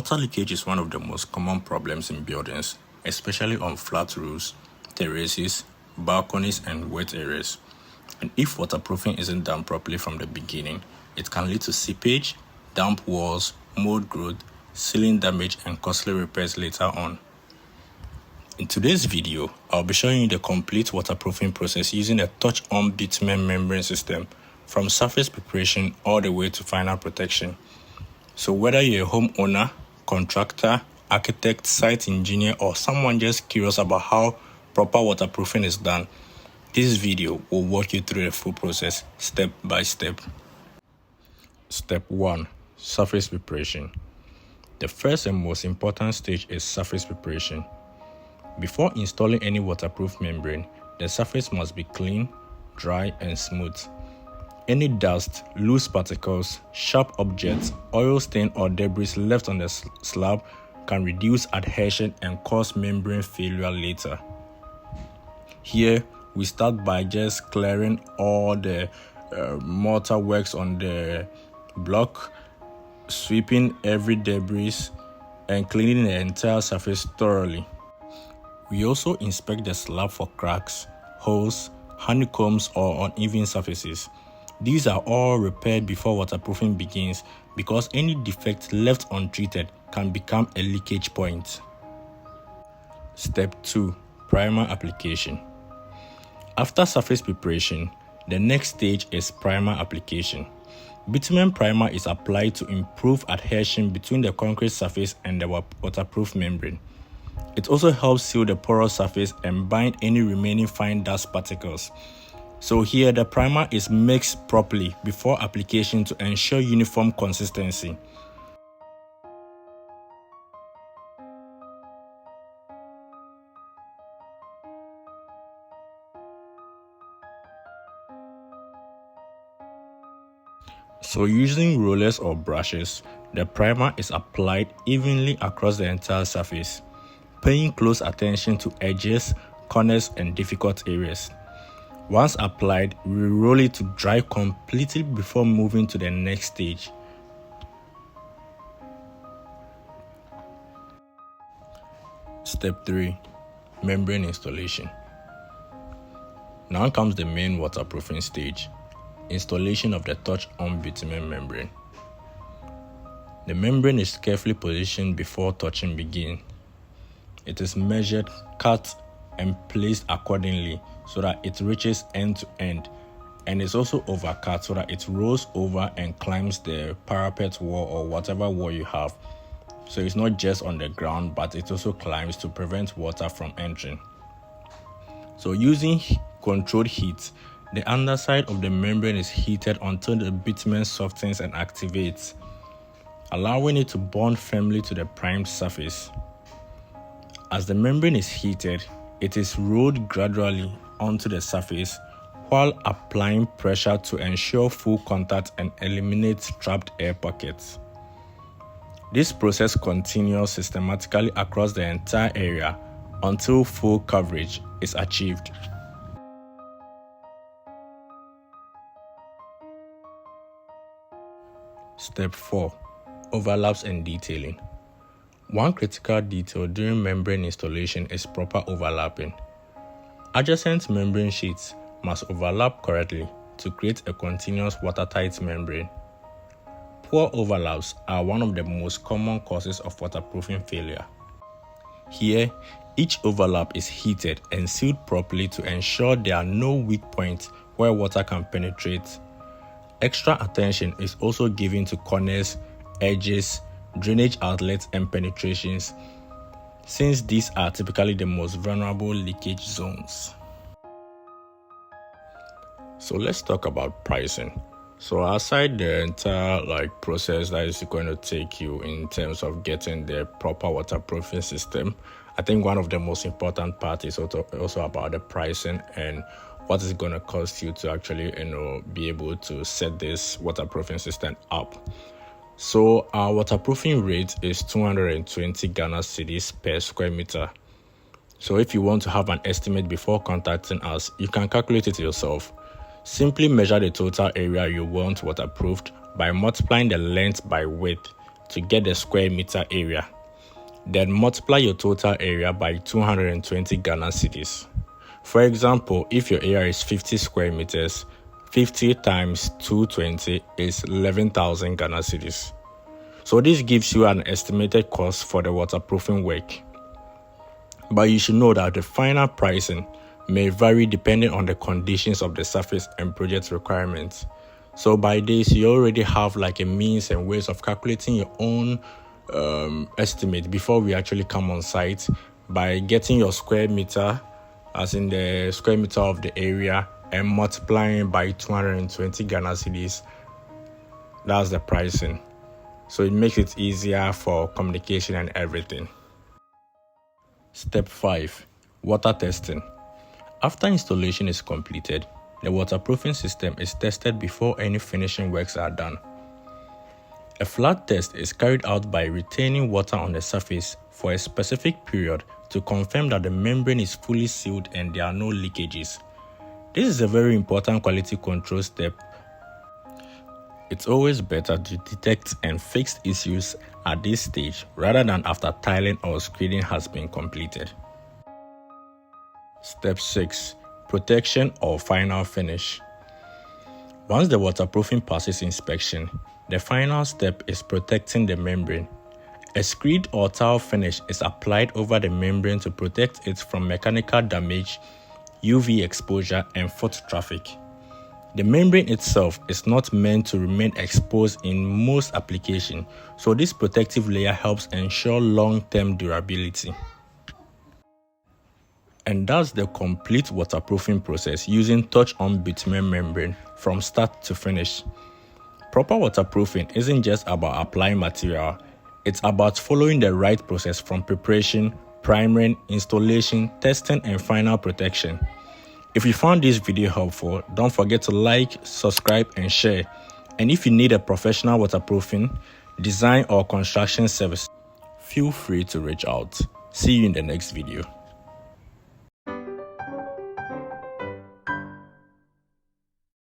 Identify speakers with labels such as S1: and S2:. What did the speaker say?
S1: Water leakage is one of the most common problems in buildings, especially on flat roofs, terraces, balconies, and wet areas. And if waterproofing isn't done properly from the beginning, it can lead to seepage, damp walls, mold growth, ceiling damage, and costly repairs later on. In today's video, I'll be showing you the complete waterproofing process using a touch-on bitumen membrane system, from surface preparation all the way to final protection. So whether you're a homeowner, contractor, architect, site engineer, or someone just curious about how proper waterproofing is done, this video will walk you through the full process step by step. Step 1. Surface preparation. The first and most important stage is surface preparation. Before installing any waterproof membrane, the surface must be clean, dry, and smooth. Any dust, loose particles, sharp objects, oil stain, or debris left on the slab can reduce adhesion and cause membrane failure later. Here, we start by just clearing all the mortar works on the block, sweeping every debris, and cleaning the entire surface thoroughly. We also inspect the slab for cracks, holes, honeycombs, or uneven surfaces. These are all repaired before waterproofing begins because any defect left untreated can become a leakage point. Step 2. Primer application. After surface preparation, the next stage is primer application. Bitumen primer is applied to improve adhesion between the concrete surface and the waterproof membrane. It also helps seal the porous surface and bind any remaining fine dust particles. So here the primer is mixed properly before application to ensure uniform consistency. So using rollers or brushes, the primer is applied evenly across the entire surface, paying close attention to edges, corners, and difficult areas. Once applied, we roll it to dry completely before moving to the next stage. Step 3. Membrane installation. Now comes the main waterproofing stage, installation of the touch-on bitumen membrane. The membrane is carefully positioned before touching begins. It is measured, cut, and placed accordingly so that it reaches end to end, and is also overcut so that it rolls over and climbs the parapet wall or whatever wall you have. So it's not just on the ground, but it also climbs to prevent water from entering. So using controlled heat, the underside of the membrane is heated until the bitumen softens and activates, allowing it to bond firmly to the primed surface. As the membrane is heated, it is rolled gradually onto the surface while applying pressure to ensure full contact and eliminate trapped air pockets. This process continues systematically across the entire area until full coverage is achieved. Step 4. Overlaps and detailing. One critical detail during membrane installation is proper overlapping. Adjacent membrane sheets must overlap correctly to create a continuous watertight membrane. Poor overlaps are one of the most common causes of waterproofing failure. Here, each overlap is heated and sealed properly to ensure there are no weak points where water can penetrate. Extra attention is also given to corners, edges, drainage outlets, and penetrations, since these are typically the most vulnerable leakage zones. So let's talk about pricing. So aside the entire process that is going to take you in terms of getting the proper waterproofing system, I think one of the most important parts is also about the pricing and what is going to cost you to actually be able to set this waterproofing system up. So our waterproofing rate is 220 Ghana cedis per square meter. So if you want to have an estimate before contacting us, you can calculate it yourself. Simply measure the total area you want waterproofed by multiplying the length by width to get the square meter area. Then multiply your total area by 220 Ghana cedis. For example, if your area is 50 square meters, 50 times 220 is 11,000 Ghana cedis. So this gives you an estimated cost for the waterproofing work. But you should know that the final pricing may vary depending on the conditions of the surface and project requirements. So by this, you already have like a means and ways of calculating your own estimate before we actually come on site by getting your square meter, as in the square meter of the area, and multiplying by 220 Ghana cedis. That's the pricing. So it makes it easier for communication and everything. Step 5. Water testing. After installation is completed, the waterproofing system is tested before any finishing works are done. A flood test is carried out by retaining water on the surface for a specific period to confirm that the membrane is fully sealed and there are no leakages. This is a very important quality control step. It's always better to detect and fix issues at this stage rather than after tiling or screeding has been completed. Step 6. Protection or final finish. Once the waterproofing passes inspection, the final step is protecting the membrane. A screed or tile finish is applied over the membrane to protect it from mechanical damage, UV exposure, and foot traffic. The membrane itself is not meant to remain exposed in most applications, so this protective layer helps ensure long-term durability. And that's the complete waterproofing process using touch-on bitumen membrane from start to finish. Proper waterproofing isn't just about applying material, it's about following the right process from preparation, priming, installation, testing, and final protection. If you found this video helpful, don't forget to like, subscribe, and share. And if you need a professional waterproofing, design, or construction service, feel free to reach out. See you in the next video.